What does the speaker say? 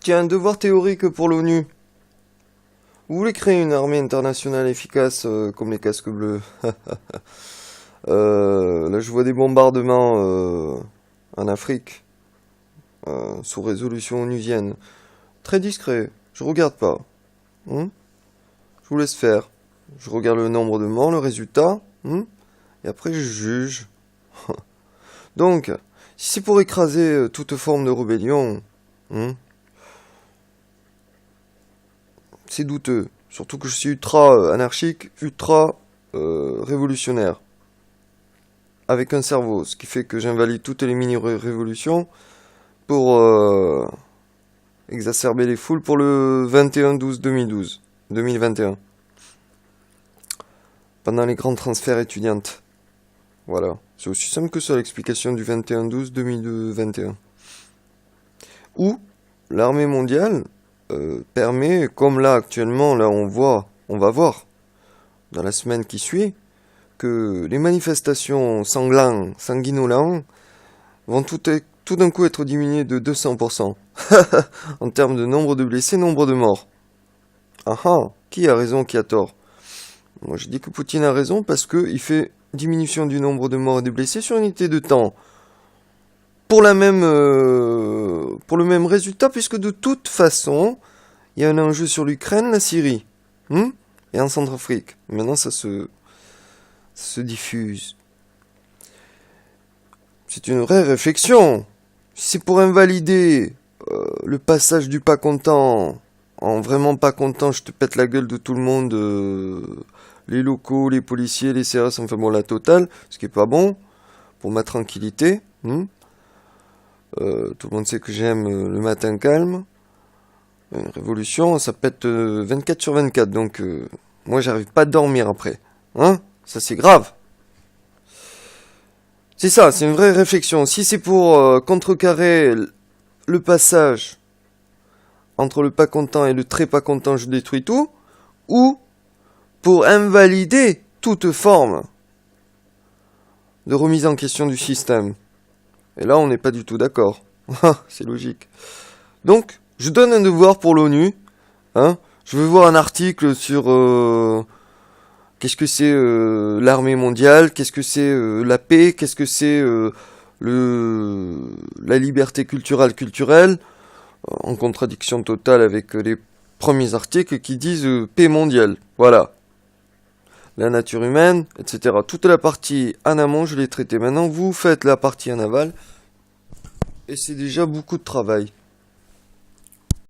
Tiens, devoir théorique pour l'ONU. Vous voulez créer une armée internationale efficace comme les casques bleus. Là, je vois des bombardements en Afrique, sous résolution onusienne. Très discret, je regarde pas. Je vous laisse faire. Je regarde le nombre de morts, le résultat, et après je juge. Donc, si c'est pour écraser toute forme de rébellion, c'est douteux. Surtout que je suis ultra anarchique, ultra révolutionnaire. Avec un cerveau, ce qui fait que j'invalide toutes les mini-révolutions pour exacerber les foules pour le 21-12-2021. Pendant les grands transferts étudiantes. Voilà, c'est aussi simple que ça l'explication du 21-12-2021. Où l'armée mondiale permet, comme là actuellement, là on va voir, dans la semaine qui suit, que les manifestations sanguinolentes vont tout d'un coup être diminuées de 200%. En termes de nombre de blessés, nombre de morts. Ah ah, qui a raison, qui a tort? Moi je dis que Poutine a raison parce qu'il fait diminution du nombre de morts et de blessés sur une unité de temps. Pour le même résultat, puisque de toute façon, il y a un enjeu sur l'Ukraine, la Syrie, et en Centrafrique. Maintenant, ça se diffuse. C'est une vraie réflexion. Si c'est pour invalider le passage du pas content en vraiment pas content, je te pète la gueule de tout le monde, les locaux, les policiers, les CRS, enfin bon, la totale, ce qui est pas bon, pour ma tranquillité. Tout le monde sait que j'aime le matin calme. Une révolution, ça pète 24 sur 24, donc moi j'arrive pas à dormir après. Ça c'est grave. C'est ça, c'est une vraie réflexion. Si c'est pour contrecarrer le passage entre le pas content et le très pas content, je détruis tout, ou pour invalider toute forme de remise en question du système. Et là, on n'est pas du tout d'accord. C'est logique. Donc, je donne un devoir pour l'ONU. Je veux voir un article sur qu'est-ce que c'est l'armée mondiale, qu'est-ce que c'est la paix, qu'est-ce que c'est la liberté culturelle, en contradiction totale avec les premiers articles qui disent paix mondiale. Voilà. La nature humaine, etc. Toute la partie en amont, je l'ai traitée. Maintenant, vous faites la partie en aval. Et c'est déjà beaucoup de travail.